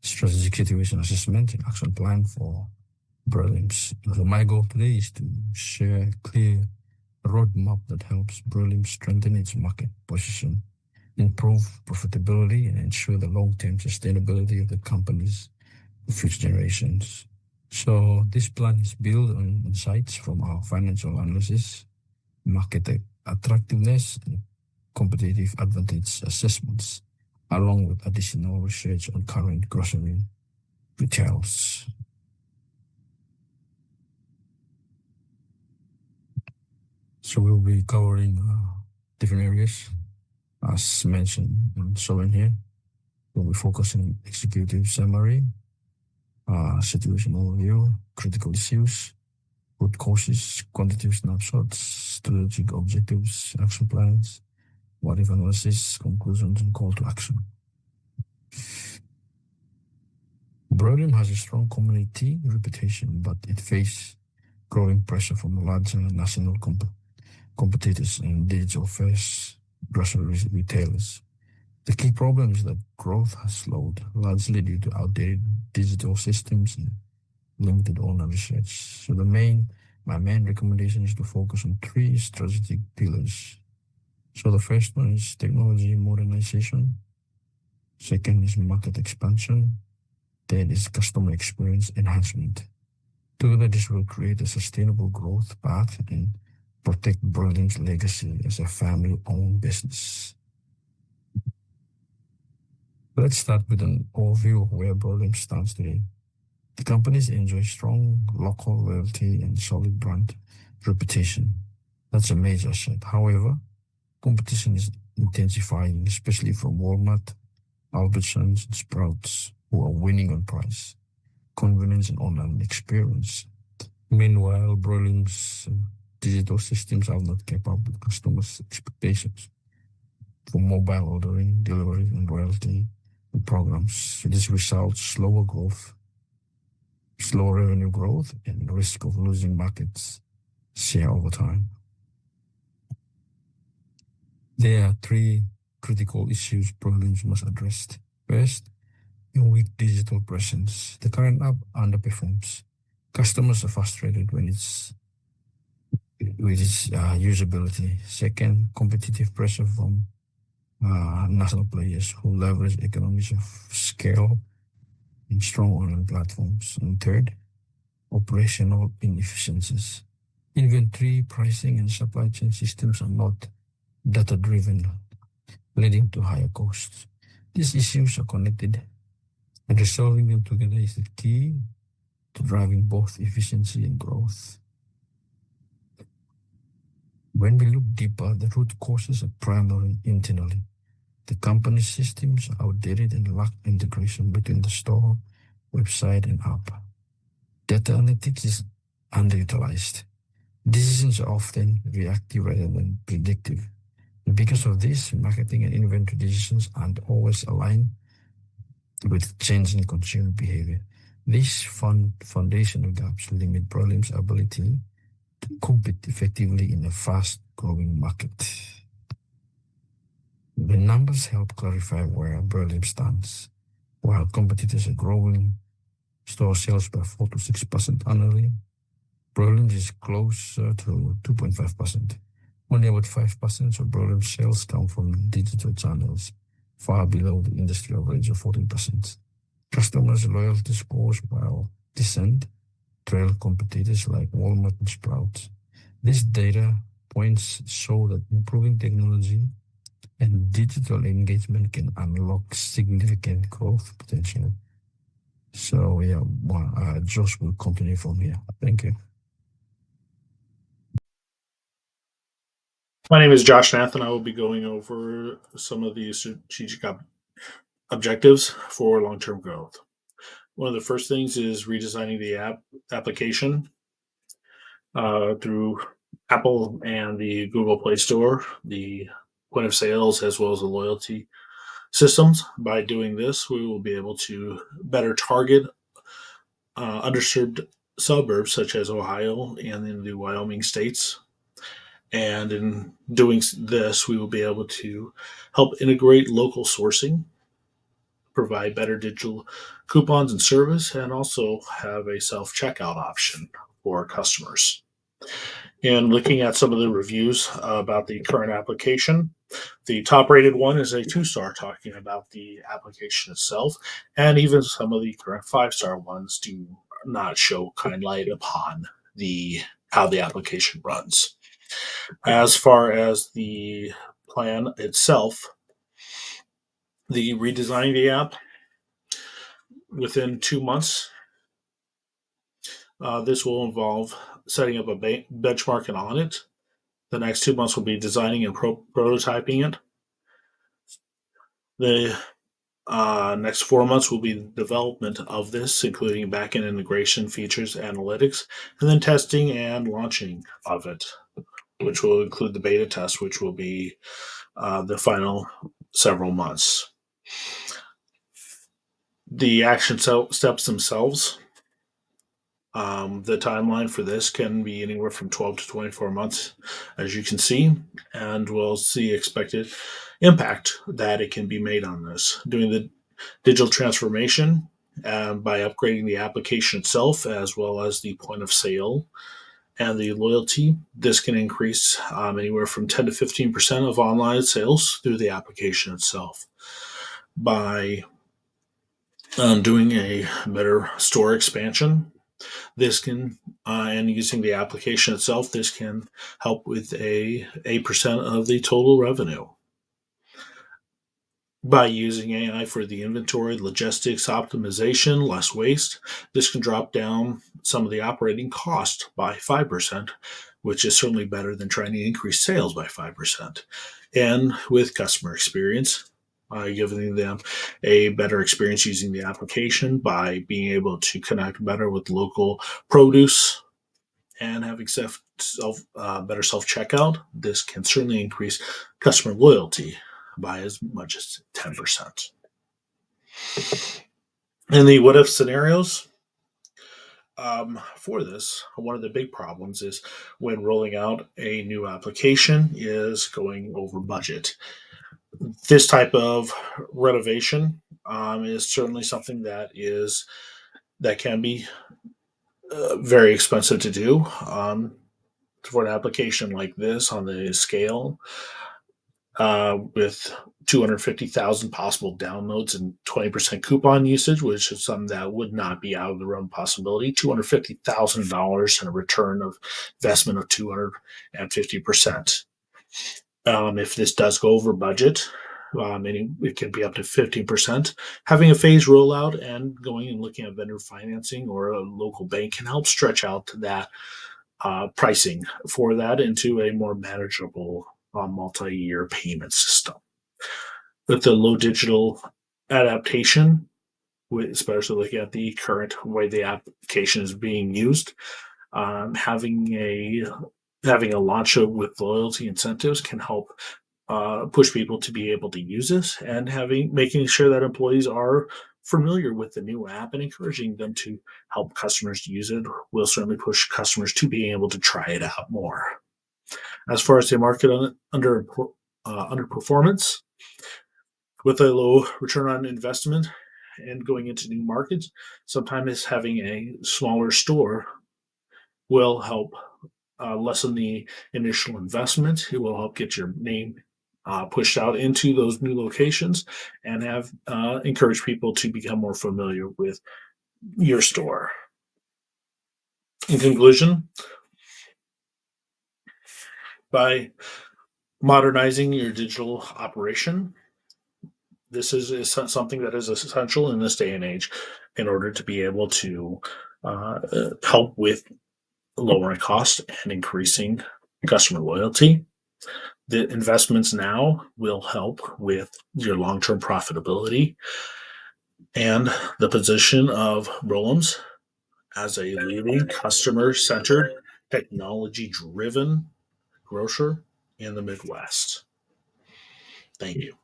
strategic situation assessment and action plan for Broulim's. So my goal today is to share a clear roadmap that helps Broulim strengthen its market position, improve profitability, and ensure the long-term sustainability of the company's future generations. So this plan is built on insights from our financial analysis, market attractiveness, and competitive advantage assessments, along with additional research on current grocery retails. So we'll be covering different areas, as mentioned and shown here. We'll be focusing on executive summary, situation overview, critical issues, root causes, quantitative snapshots, strategic objectives, action plans, what-if analysis, conclusions, and call to action. Broulim has a strong community reputation, but it faces growing pressure from larger national competitors and digital-first grocery retailers. The key problem is that growth has slowed, largely due to outdated digital systems and limited owner research. So my main recommendation is to focus on 3 strategic pillars. So the first one is technology modernization. Second is market expansion. Third is customer experience enhancement. Together, this will create a sustainable growth path and protect Broulim's legacy as a family-owned business. Let's start with an overview of where Broulim stands today. The companies enjoy strong local loyalty and solid brand reputation. That's a major asset. However, competition is intensifying, especially from Walmart, Albertsons, and Sprouts, who are winning on price, convenience, and online experience. Meanwhile, Broulim's digital systems have not kept up with customers' expectations for mobile ordering, delivery, and loyalty programs. This results slower revenue growth, and risk of losing markets share over time. There are 3 critical issues Broulim must address. First, a weak digital presence. The current app underperforms. Customers are frustrated with its usability. Second, competitive pressure from national players who leverage economies of scale and strong online platforms. And third, operational inefficiencies. Inventory, pricing, and supply chain systems are not data-driven, leading to higher costs. These issues are connected, and resolving them together is the key to driving both efficiency and growth. When we look deeper, the root causes are primarily internally. The company's systems are outdated and lack integration between the store, website, and app. Data analytics is underutilized. Decisions are often reactive rather than predictive. And because of this, marketing and inventory decisions aren't always aligned with changing consumer behavior. These foundational gaps limit Broulim's ability to compete effectively in a fast-growing market. The numbers help clarify where Broulim stands. While competitors are growing store sales by 4 to 6% annually, Broulim is closer to 2.5%. Only about 5% of Broulim's sales come from digital channels, far below the industry average of 14%. Customers' loyalty scores, while decent, trail competitors like Walmart and Sprouts. This data points show that improving technology and digital engagement can unlock significant growth potential. So Josh will continue from here. Thank you. My name is Josh Nathan. I will be going over some of the strategic objectives for long-term growth. One of the first things is redesigning the application through Apple and the Google Play Store, the point of sales, as well as the loyalty systems. By doing this, we will be able to better target underserved suburbs such as Ohio and in the Wyoming states. And in doing this, we will be able to help integrate local sourcing provide better digital coupons and service, and also have a self-checkout option for customers. And looking at some of the reviews about the current application, the top rated one is a 2-star, talking about the application itself, and even some of the current 5-star ones do not show kind light upon the how the application runs. As far as the plan itself, the redesigning the app within 2 months. This will involve setting up a benchmark and audit. The next 2 months will be designing and prototyping it. The next 4 months will be the development of this, including backend integration, features, analytics, and then testing and launching of it, which will include the beta test, which will be the final several months. The action steps themselves, the timeline for this can be anywhere from 12 to 24 months, as you can see, and we'll see expected impact that it can be made on this. Doing the digital transformation by upgrading the application itself, as well as the point of sale and the loyalty. This can increase anywhere from 10 to 15% of online sales through the application itself. By doing a better store expansion, this can, and using the application itself, this can help with a 8% of the total revenue. By using AI for the inventory, logistics optimization, less waste, this can drop down some of the operating cost by 5%, which is certainly better than trying to increase sales by 5%. And with customer experience, giving them a better experience using the application by being able to connect better with local produce and having better self-checkout, this can certainly increase customer loyalty by as much as 10%. In the what if scenarios, for this, one of the big problems is when rolling out a new application is going over budget. This type of renovation is certainly something that can be very expensive to do. For an application like this on the scale, with 250,000 possible downloads and 20% coupon usage, which is something that would not be out of the realm of possibility. $250,000 and a return of investment of 250%. If this does go over budget, it can be up to 15%. Having a phased rollout and going and looking at vendor financing or a local bank can help stretch out that pricing for that into a more manageable multi-year payment system. With the low digital adaptation, especially looking at the current way the application is being used, having a launch with loyalty incentives can help push people to be able to use this, and making sure that employees are familiar with the new app and encouraging them to help customers use it will certainly push customers to being able to try it out more. As far as the market underperformance, with a low return on investment and going into new markets, sometimes having a smaller store will help lessen the initial investment. It will help get your name pushed out into those new locations and have encourage people to become more familiar with your store. In conclusion, by modernizing your digital operation, this is something that is essential in this day and age in order to be able to help with lowering cost and increasing customer loyalty. The investments now will help with your long-term profitability, and the position of Broulim's as a leading customer-centered, technology-driven grocer in the Midwest. Thank you.